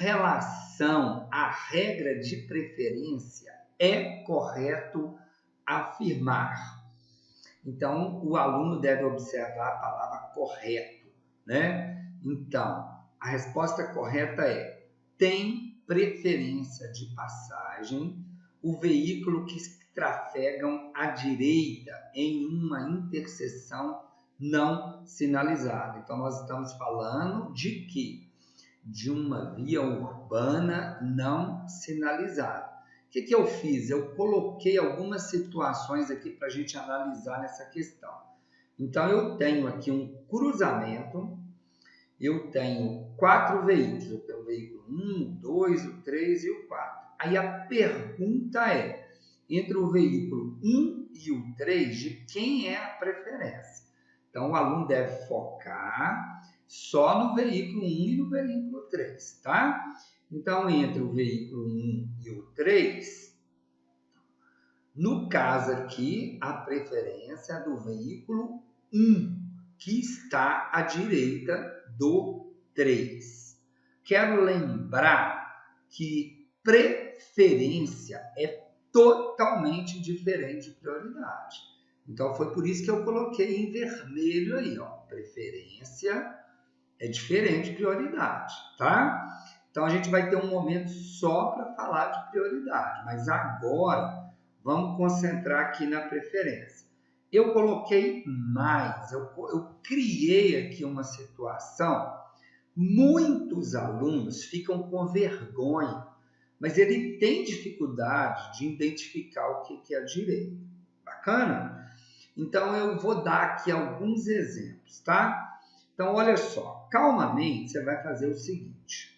relação à regra de preferência, é correto afirmar. Então, o aluno deve observar a palavra correto, né? Então, a resposta correta é: tem preferência de passagem o veículo que trafegam à direita em uma interseção não sinalizada. Então, nós estamos falando de quê? De uma via urbana não sinalizada. O que eu fiz? Eu coloquei algumas situações aqui para a gente analisar nessa questão. Então, eu tenho aqui um cruzamento, eu tenho 4 veículos, eu tenho o veículo 1, o 2, o 3 e o 4. Aí a pergunta é, entre o veículo 1 e o 3, de quem é a preferência? Então, o aluno deve focar só no veículo 1 e no veículo 3, tá? Então, entre o veículo 1 e o 3, no caso aqui, a preferência é do veículo 1, que está à direita do 3. Quero lembrar que preferência é totalmente diferente de prioridade. Então, foi por isso que eu coloquei em vermelho aí, ó. Preferência é diferente de prioridade, tá? Então, a gente vai ter um momento só para falar de prioridade, mas agora vamos concentrar aqui na preferência. Eu coloquei mais, eu criei aqui uma situação. Muitos alunos ficam com vergonha, mas ele tem dificuldade de identificar o que é direito. Bacana? Então, eu vou dar aqui alguns exemplos, tá? Então, olha só, calmamente você vai fazer o seguinte.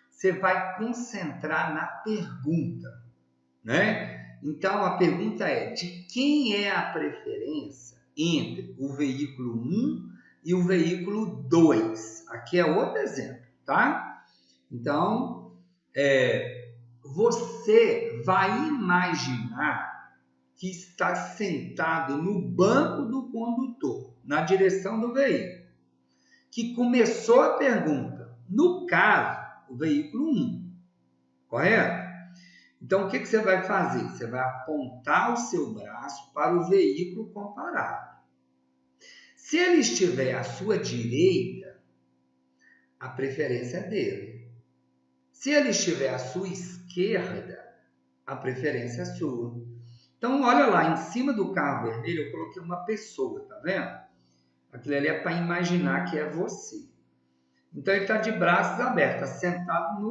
Você vai concentrar na pergunta, né? Então, a pergunta é, de quem é a preferência entre o veículo 1 e o veículo 2? Aqui é outro exemplo, tá? Então, você vai imaginar que está sentado no banco do condutor, na direção do veículo, que começou a pergunta, no caso, o veículo 1, correto? Então, o que você vai fazer? Você vai apontar o seu braço para o veículo comparado. Se ele estiver à sua direita, a preferência é dele. Se ele estiver à sua esquerda, a preferência é sua. Então, olha lá, em cima do carro vermelho eu coloquei uma pessoa, tá vendo? Aquilo ali é para imaginar que é você. Então, ele está de braços abertos, está sentado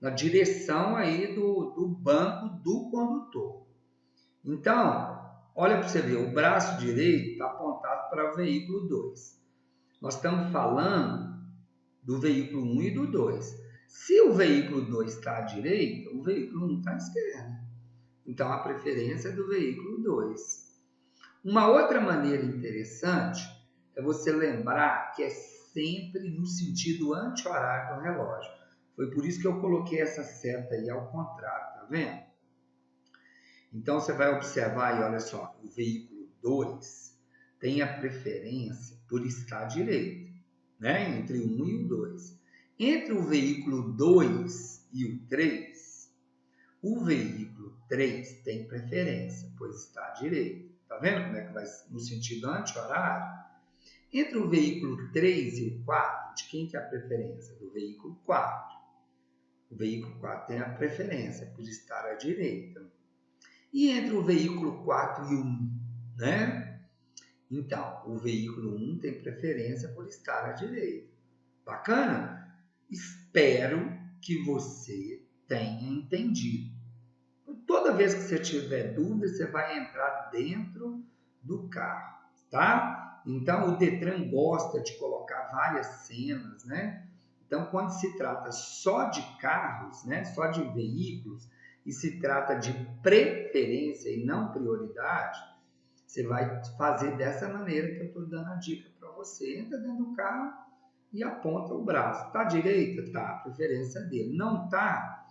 na direção aí do banco do condutor. Então, olha para você ver, o braço direito está apontado para o veículo 2. Nós estamos falando do veículo 1 e do 2. Se o veículo 2 está à direita, o veículo 1 está à esquerda. Então, a preferência é do veículo 2. Uma outra maneira interessante é você lembrar que é sempre no sentido anti-horário do relógio. Foi por isso que eu coloquei essa seta aí ao contrário, tá vendo? Então, você vai observar aí, olha só, o veículo 2 tem a preferência por estar à direita, né? Entre o 1 e o 2. Entre o veículo 2 e o 3, o veículo 3 tem preferência, pois está à direita. Tá vendo como é que vai no sentido anti-horário? Entre o veículo 3 e o 4, de quem que é a preferência? Do veículo 4. O veículo 4 tem a preferência por estar à direita. E entre o veículo 4 e o 1, né? Então, o veículo 1 tem preferência por estar à direita. Bacana? Espero que você tenha entendido. Toda vez que você tiver dúvida, você vai entrar dentro do carro, tá? Então, o Detran gosta de colocar várias cenas, né? Então, quando se trata só de carros, né? Só de veículos, e se trata de preferência e não prioridade, você vai fazer dessa maneira que eu estou dando a dica para você. Entra dentro do carro e aponta o braço. Tá à direita? Tá, a preferência é dele. Não tá?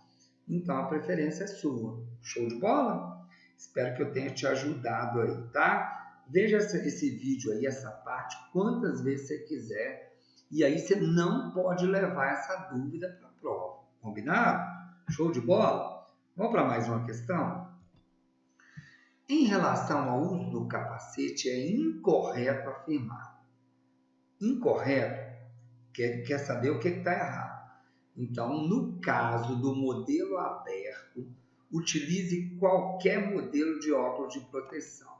Então, a preferência é sua. Show de bola? Espero que eu tenha te ajudado aí, tá? Veja esse vídeo aí, essa parte, quantas vezes você quiser. E aí você não pode levar essa dúvida para a prova. Combinado? Show de bola? Vamos para mais uma questão? Em relação ao uso do capacete, é incorreto afirmar. Incorreto quer saber o que está errado. Então, no caso do modelo aberto, utilize qualquer modelo de óculos de proteção.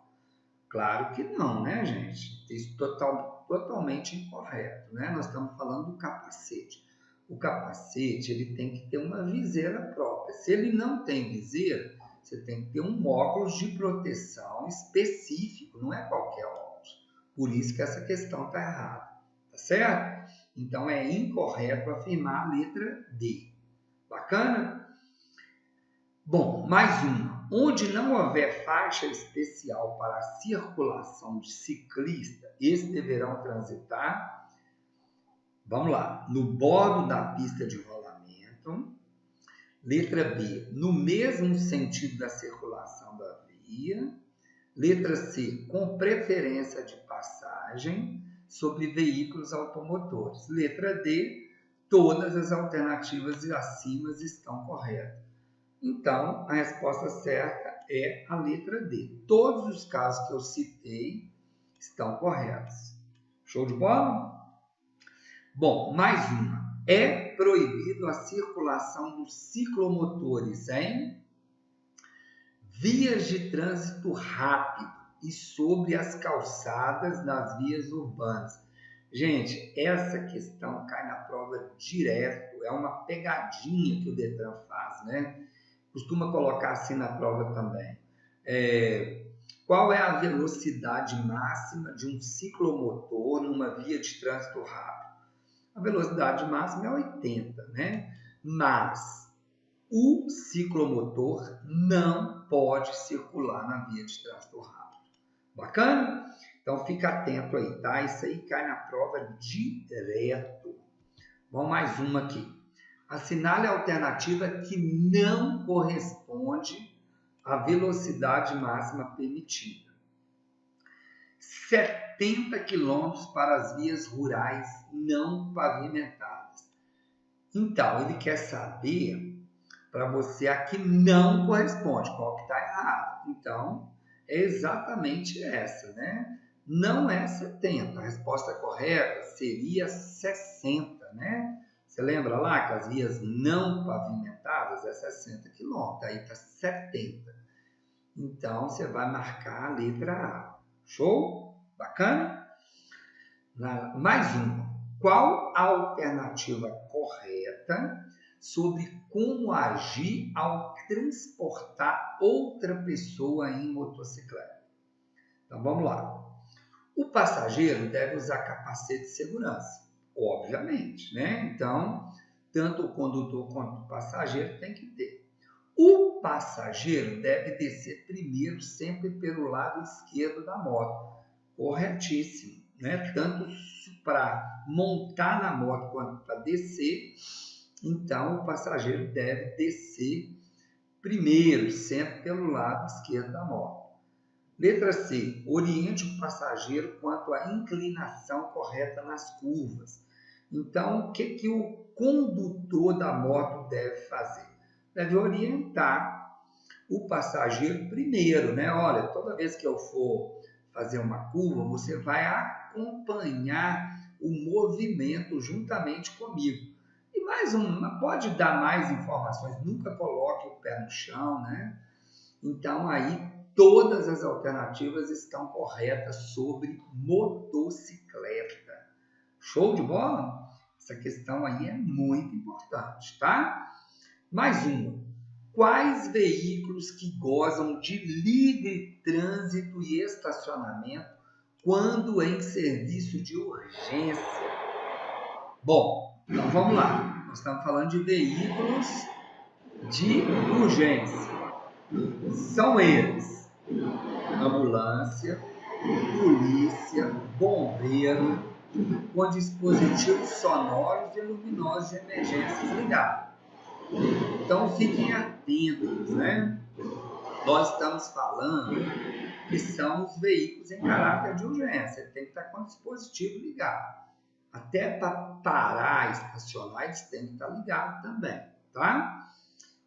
Claro que não, né, gente? Isso totalmente incorreto, né? Nós estamos falando do capacete. O capacete, ele tem que ter uma viseira própria. Se ele não tem viseira, você tem que ter um óculos de proteção específico, não é qualquer óculos. Por isso que essa questão está errada, tá certo? Então, é incorreto afirmar a letra D. Bacana? Bom, mais uma. Onde não houver faixa especial para a circulação de ciclista, estes deverão transitar, vamos lá, no bordo da pista de rolamento. Letra B, no mesmo sentido da circulação da via. Letra C, com preferência de passagem sobre veículos automotores. Letra D, todas as alternativas acima estão corretas. Então, a resposta certa é a letra D. Todos os casos que eu citei estão corretos. Show de bola? Bom, mais uma. É proibido a circulação dos ciclomotores em vias de trânsito rápido e sobre as calçadas nas vias urbanas. Gente, essa questão cai na prova direto. É uma pegadinha que o Detran faz, né? Costuma colocar assim na prova também. Qual é a velocidade máxima de um ciclomotor numa via de trânsito rápido? A velocidade máxima é 80, né? Mas o ciclomotor não pode circular na via de trânsito rápido. Bacana? Então fica atento aí, tá? Isso aí cai na prova direto. Vamos mais uma aqui. Assinale a alternativa que não corresponde à velocidade máxima permitida. 70 km para as vias rurais não pavimentadas. Então, ele quer saber para você a que não corresponde, qual que está errado. Então, é exatamente essa, né? Não é 70. A resposta correta seria 60, né? Você lembra lá que as vias não pavimentadas é 60 km, aí está 70. Então, você vai marcar a letra A. Show? Bacana? Mais uma. Qual a alternativa correta sobre como agir ao transportar outra pessoa em motocicleta? Então, vamos lá. O passageiro deve usar capacete de segurança. Obviamente, né? Então, tanto o condutor quanto o passageiro tem que ter. O passageiro deve descer primeiro, sempre pelo lado esquerdo da moto. Corretíssimo, né? Tanto para montar na moto quanto para descer. Então, o passageiro deve descer primeiro, sempre pelo lado esquerdo da moto. Letra C. Oriente o passageiro quanto à inclinação correta nas curvas. Então, o que o condutor da moto deve fazer? Deve orientar o passageiro primeiro, né? Olha, toda vez que eu for fazer uma curva, você vai acompanhar o movimento juntamente comigo. E mais pode dar mais informações, nunca coloque o pé no chão, né? Então, aí, todas as alternativas estão corretas sobre motocicleta. Show de bola? Essa questão aí é muito importante, tá? Mais uma. Quais veículos que gozam de livre trânsito e estacionamento quando em serviço de urgência? Bom, então vamos lá. Nós estamos falando de veículos de urgência. São eles: ambulância, polícia, bombeiro, com dispositivos sonoros e luminosos de emergências ligados. Então fiquem atentos, né? Nós estamos falando que são os veículos em caráter de urgência, ele tem que estar com o dispositivo ligado. até para parar, estacionar, eles têm que estar ligados também, tá?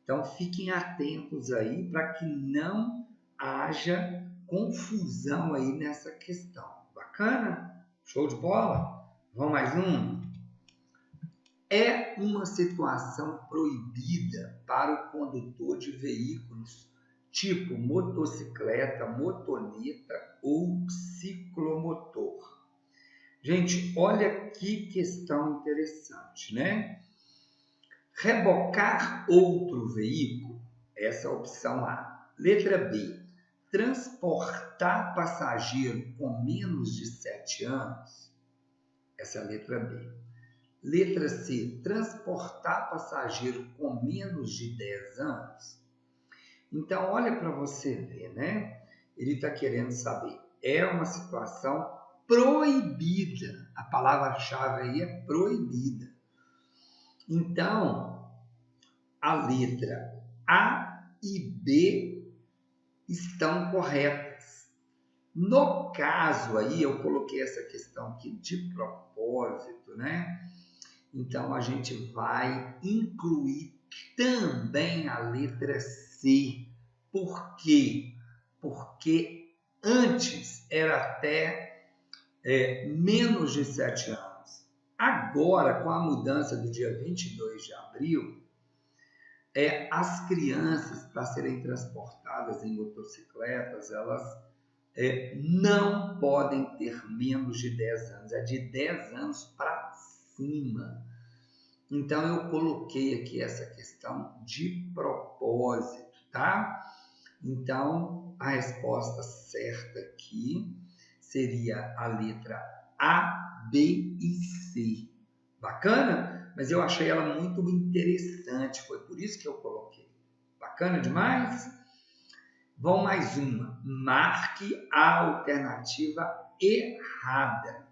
Então, fiquem atentos aí para que não haja confusão aí nessa questão. Bacana? Show de bola? Vamos mais um? É uma situação proibida para o condutor de veículos tipo motocicleta, motoneta ou ciclomotor. Gente, olha que questão interessante, né? Rebocar outro veículo, essa é a opção A. Letra B, transportar passageiro com menos de 7 anos, essa é a letra B. Letra C, transportar passageiro com menos de 10 anos. Então, olha para você ver, né? Ele está querendo saber, é uma situação proibida, a palavra-chave aí é proibida. Então, a letra A e B estão corretas. No caso aí, eu coloquei essa questão aqui de propósito, né? Então, a gente vai incluir também a letra C. Por quê? Porque antes era até menos de 7 anos. Agora, com a mudança do dia 22 de abril, as crianças, para serem transportadas em motocicletas, elas não podem ter menos de 10 anos. É de 10 anos para cima. Então, eu coloquei aqui essa questão de propósito, tá? Então, a resposta certa aqui seria a letra A, B e C. Bacana? Mas eu achei ela muito interessante, foi por isso que eu coloquei. Bacana demais? Vamos mais uma. Marque a alternativa errada.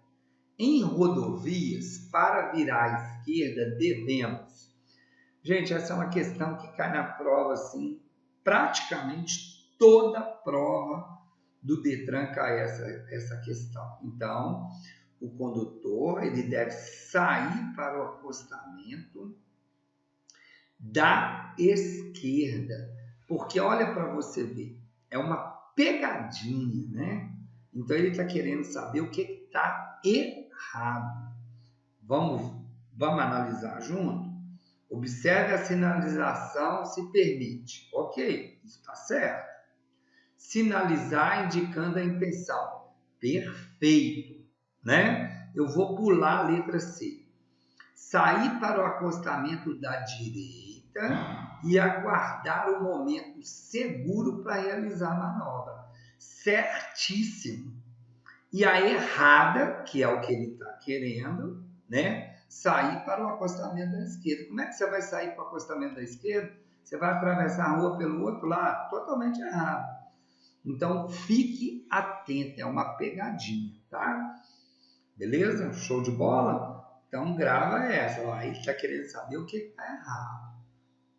Em rodovias, para virar à esquerda, devemos. Gente, essa é uma questão que cai na prova, assim, praticamente toda a prova do Detran cai essa questão. Então, o condutor ele deve sair para o acostamento da esquerda, porque olha para você ver, é uma pegadinha, né? Então, ele está querendo saber o que está errado. Vamos analisar junto? Observe a sinalização se permite. Ok, isso está certo. Sinalizar indicando a intenção. Perfeito, né? Eu vou pular a letra C. Sair para o acostamento da direita e aguardar o momento seguro para realizar a manobra. Certíssimo. E a errada, que é o que ele está querendo, né? Sair para o acostamento da esquerda. Como é que você vai sair para o acostamento da esquerda? Você vai atravessar a rua pelo outro lado? Totalmente errado. Então, fique atento, é uma pegadinha, tá? Beleza? Show de bola? Então, grava essa. Ó, aí está querendo saber o que está errado,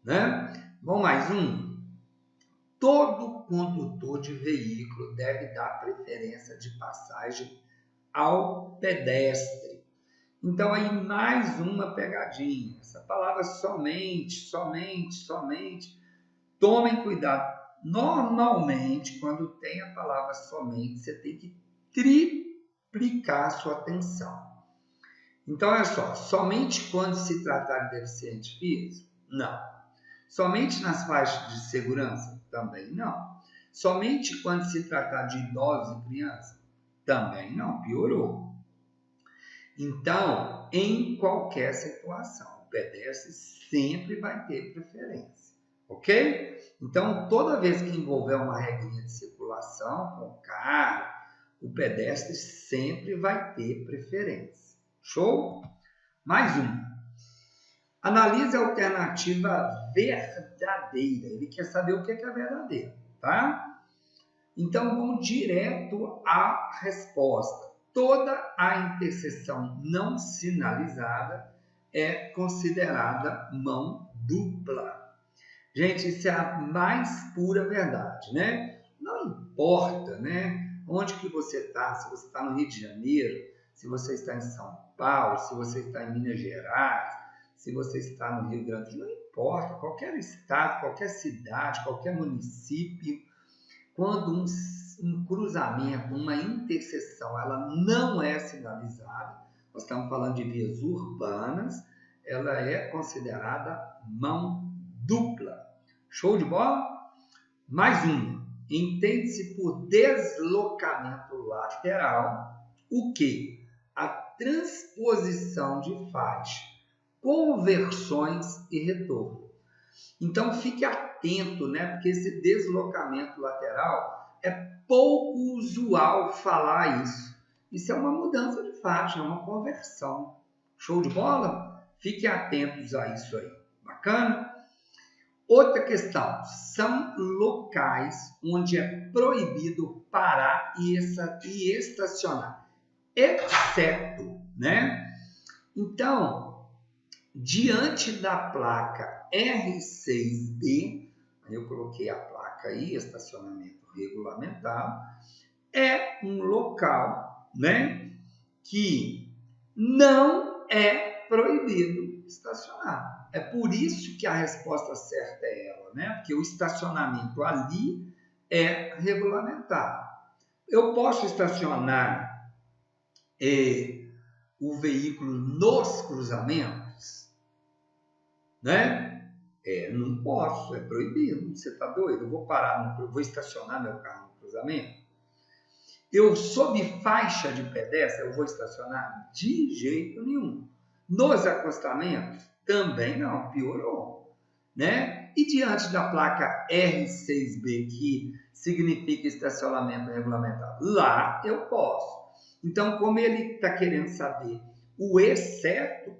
né? Vamos mais um? Todo condutor de veículo deve dar preferência de passagem ao pedestre. Então, aí mais uma pegadinha. Essa palavra somente. Tomem cuidado. Normalmente, quando tem a palavra somente, você tem que triplicar a sua atenção. Então, olha só. Somente quando se tratar de deficiente físico? Não. Somente nas faixas de segurança? Também não. Somente quando se tratar de idosos e crianças? Também não. Piorou. Então, em qualquer situação, o pedestre sempre vai ter preferência, ok? Então, toda vez que envolver uma regrinha de circulação com carro, o pedestre sempre vai ter preferência. Show? Mais uma. Analise a alternativa verdadeira. Ele quer saber o que é verdadeiro, tá? Então, vamos direto à resposta. Toda a interseção não sinalizada é considerada mão dupla. Gente, isso é a mais pura verdade, né? Não importa, né? Onde que você está, se você está no Rio de Janeiro, se você está em São Paulo, se você está em Minas Gerais, se você está no Rio Grande do Sul, não importa, qualquer estado, qualquer cidade, qualquer município, quando um cruzamento, uma interseção, ela não é sinalizada, nós estamos falando de vias urbanas, ela é considerada mão dupla. Show de bola? Mais uma. Entende-se por deslocamento lateral o quê? A transposição de faixa, conversões e retorno. Então fique atento, né? Porque esse deslocamento lateral é pouco usual falar isso. Isso é uma mudança de faixa, é uma conversão. Show de bola? Fiquem atentos a isso aí. Bacana? Outra questão, são locais onde é proibido parar e estacionar, exceto, né? Então, diante da placa R6B, eu coloquei a placa aí, estacionamento regulamentado, é um local, né, que não é proibido estacionar. É por isso que a resposta certa é ela, né? Porque o estacionamento ali é regulamentado. Eu posso estacionar o veículo nos cruzamentos, né? Não posso, é proibido. Você está doido? Eu vou parar, vou estacionar meu carro no cruzamento? Eu sob faixa de pedestre, eu vou estacionar? De jeito nenhum. Nos acostamentos, também não, piorou, né? E diante da placa R6B, que significa estacionamento regulamentado, lá eu posso. Então, como ele está querendo saber o exceto,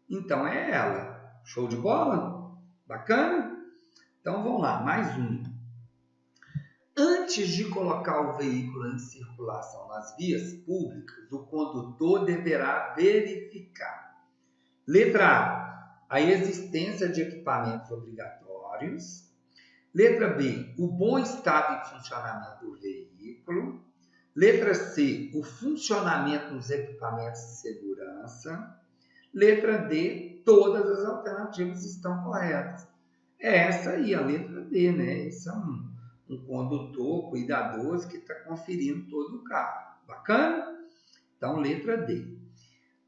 então é ela. Show de bola? Bacana? Então, vamos lá, mais um. Antes de colocar o veículo em circulação nas vias públicas, o condutor deverá verificar. Letra A, a existência de equipamentos obrigatórios. Letra B, o bom estado e funcionamento do veículo. Letra C, o funcionamento dos equipamentos de segurança. Letra D, todas as alternativas estão corretas. É essa aí, a letra D, né? Esse é um condutor cuidadoso que está conferindo todo o carro. Bacana? Então, letra D.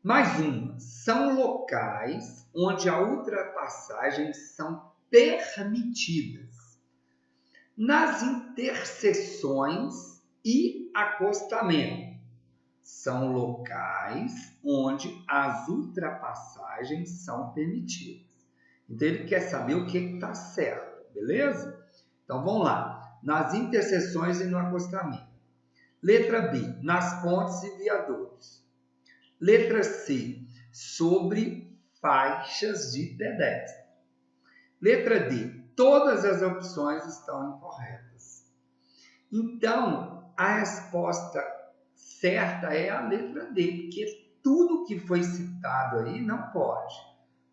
Mais uma. São locais onde a ultrapassagem são permitidas. Nas interseções e acostamento. São locais onde as ultrapassagens são permitidas. Então, ele quer saber o que está certo, beleza? Então, vamos lá. Nas interseções e no acostamento. Letra B, nas pontes e viadutos. Letra C, sobre faixas de pedestre. Letra D, todas as opções estão incorretas. Então, a resposta certa é a letra D, porque tudo que foi citado aí não pode.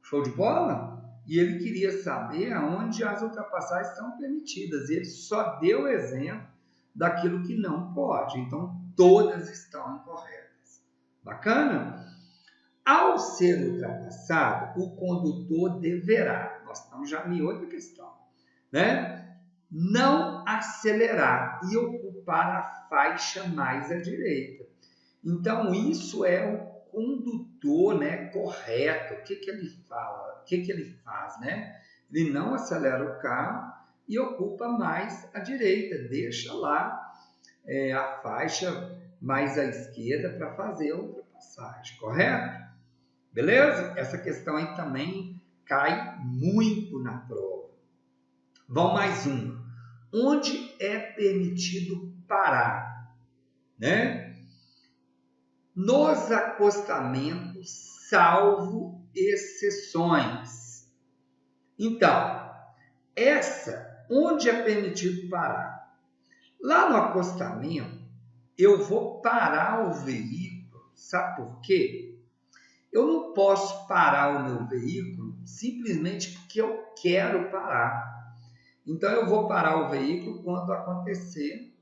Show de bola? E ele queria saber aonde as ultrapassagens são permitidas. E ele só deu exemplo daquilo que não pode. Então, todas estão incorretas. Bacana? Ao ser ultrapassado, o condutor deverá, nós estamos já em outra questão, né? Não acelerar e ocupar a faixa mais à direita. Então, isso é o condutor, né, correto. O que ele fala? O que ele faz, né? Ele não acelera o carro e ocupa mais à direita. Deixa lá a faixa mais à esquerda para fazer a ultrapassagem, correto? Beleza? Essa questão aí também cai muito na prova. Vamos mais uma. Onde é permitido parar, né? Nos acostamentos, salvo exceções. Então, onde é permitido parar? Lá no acostamento, eu vou parar o veículo. Sabe por quê? Eu não posso parar o meu veículo simplesmente porque eu quero parar. Então, eu vou parar o veículo quando acontecer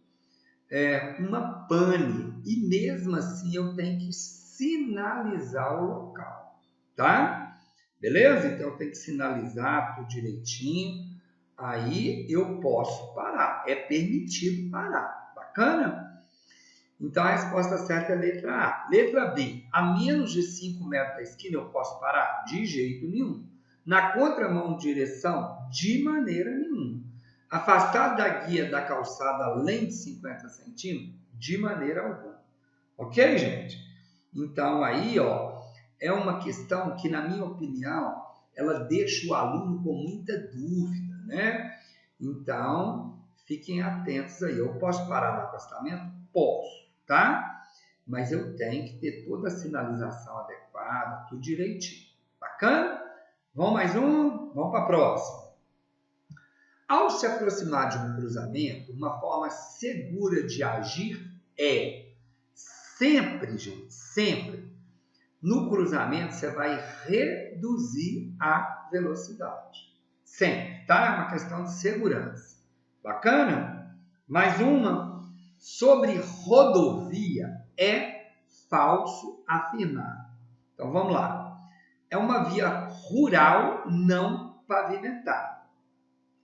uma pane e mesmo assim eu tenho que sinalizar o local, tá? Beleza? Então eu tenho que sinalizar tudo direitinho, aí eu posso parar, é permitido parar, bacana? Então a resposta certa é a letra A. Letra B, a menos de 5 metros da esquina eu posso parar? De jeito nenhum. Na contramão de direção? De maneira nenhuma. Afastado da guia da calçada além de 50 centímetros? De maneira alguma. Ok, gente? Então aí, ó, é uma questão que, na minha opinião, ela deixa o aluno com muita dúvida, né? Então, fiquem atentos aí. Eu posso parar no acostamento? Posso, tá? Mas eu tenho que ter toda a sinalização adequada, tudo direitinho. Bacana? Vamos mais um? Vamos para a próxima. Ao se aproximar de um cruzamento, uma forma segura de agir é sempre, gente, sempre. No cruzamento, você vai reduzir a velocidade. Sempre, tá? É uma questão de segurança. Bacana? Mais uma. Sobre rodovia, é falso afirmar. Então, vamos lá. É uma via rural não pavimentada.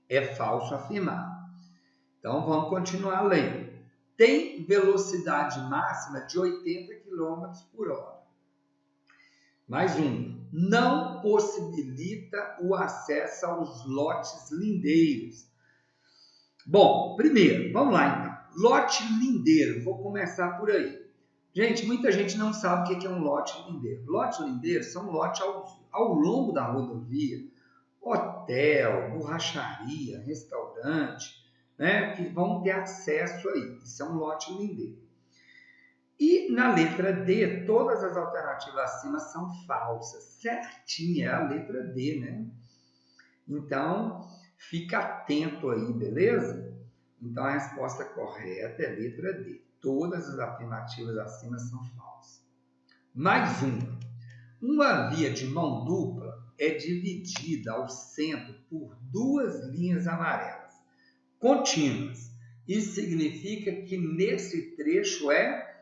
É falso afirmar. Então, vamos continuar lendo. Tem velocidade máxima de 80 km por hora. Mais um. Não possibilita o acesso aos lotes lindeiros. Bom, primeiro, vamos lá então. Lote lindeiro, vou começar por aí. Gente, muita gente não sabe o que é um lote lindeiro. Lote lindeiro são lotes ao longo da rodovia. Hotel, borracharia, restaurante, né, que vão ter acesso aí. Isso é um lote lindeiro. E na letra D, todas as alternativas acima são falsas. Certinha, é a letra D, né? Então, fica atento aí, beleza? Então, a resposta correta é a letra D. Todas as afirmativas acima são falsas. Mais uma. Uma via de mão dupla é dividida ao centro por duas linhas amarelas contínuas. Isso significa que nesse trecho é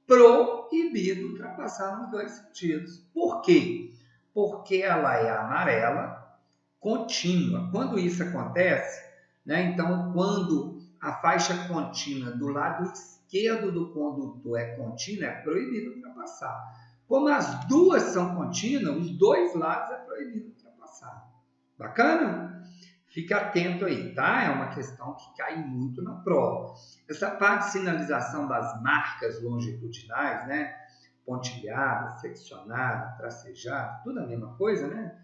proibido ultrapassar nos dois sentidos. Por quê? Porque ela é amarela contínua. Quando isso acontece, né, então quando a faixa contínua do lado esquerdo do condutor é contínua, é proibido ultrapassar. Como as duas são contínuas, os dois lados é proibido ultrapassar. Bacana? Fica atento aí, tá? É uma questão que cai muito na prova. Essa parte de sinalização das marcas longitudinais, né? Pontilhada, seccionada, tracejada, tudo a mesma coisa, né?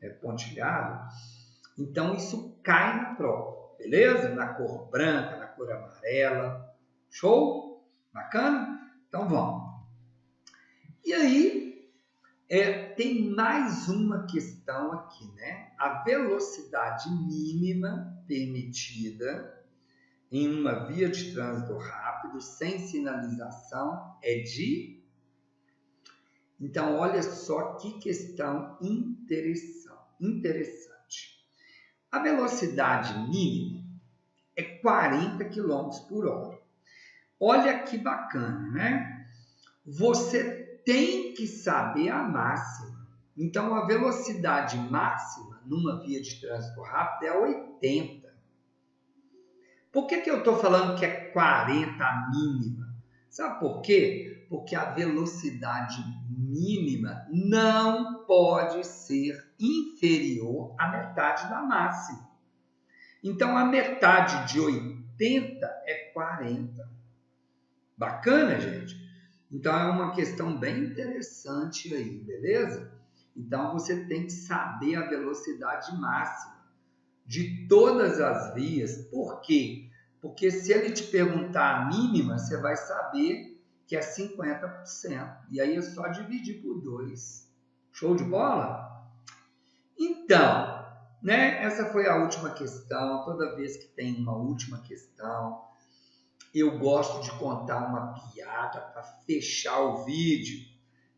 É pontilhado. Então, isso cai na prova, beleza? Na cor branca, na cor amarela. Show? Bacana? Então, vamos. E aí, tem mais uma questão aqui, né? A velocidade mínima permitida em uma via de trânsito rápido, sem sinalização, é de... Então, olha só que questão interessante. A velocidade mínima é 40 km por hora. Olha que bacana, né? Você tem que saber a máxima. Então, a velocidade máxima numa via de trânsito rápido é 80. Por que eu estou falando que é 40 a mínima? Sabe por quê? Porque a velocidade mínima não pode ser inferior à metade da máxima. Então, a metade de 80 é 40. Bacana, gente? Então, é uma questão bem interessante aí, beleza? Então, você tem que saber a velocidade máxima de todas as vias. Por quê? Porque se ele te perguntar a mínima, você vai saber que é 50%. E aí é só dividir por 2. Show de bola? Então, né? Essa foi a última questão. Toda vez que tem uma última questão, eu gosto de contar uma piada para fechar o vídeo.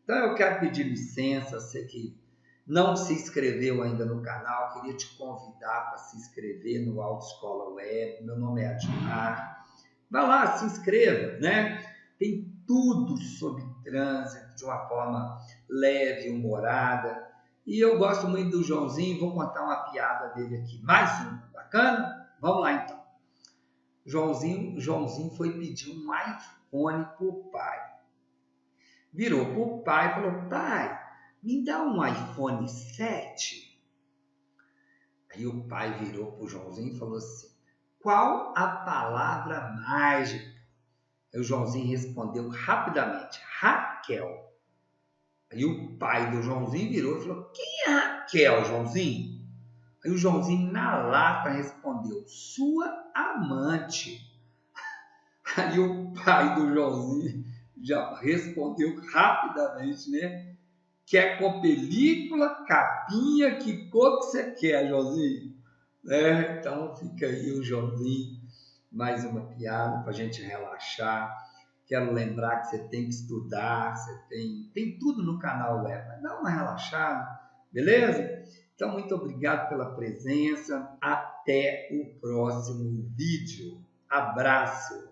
Então eu quero pedir licença, você que não se inscreveu ainda no canal, queria te convidar para se inscrever no Autoescola Web. Meu nome é Admar. Vai lá, se inscreva, né? Tem tudo sobre trânsito de uma forma leve, humorada. E eu gosto muito do Joãozinho, vou contar uma piada dele aqui. Mais um, bacana? Vamos lá então. Joãozinho foi pedir um iPhone para o pai. Virou para o pai e falou: pai, me dá um iPhone 7. Aí o pai virou para o Joãozinho e falou assim: qual a palavra mágica? Aí o Joãozinho respondeu rapidamente: Raquel. Aí o pai do Joãozinho virou e falou: quem é Raquel, Joãozinho? Aí o Joãozinho na lata respondeu: sua amante. Aí o pai do Joãozinho já respondeu rapidamente, né? Quer com película, capinha, que cor que você quer, Joãozinho? Então fica aí o Joãozinho, mais uma piada para a gente relaxar. Quero lembrar que você tem que estudar, você tem tudo no canal web, mas dá uma relaxada, beleza? Então, muito obrigado pela presença. Até o próximo vídeo. Abraço!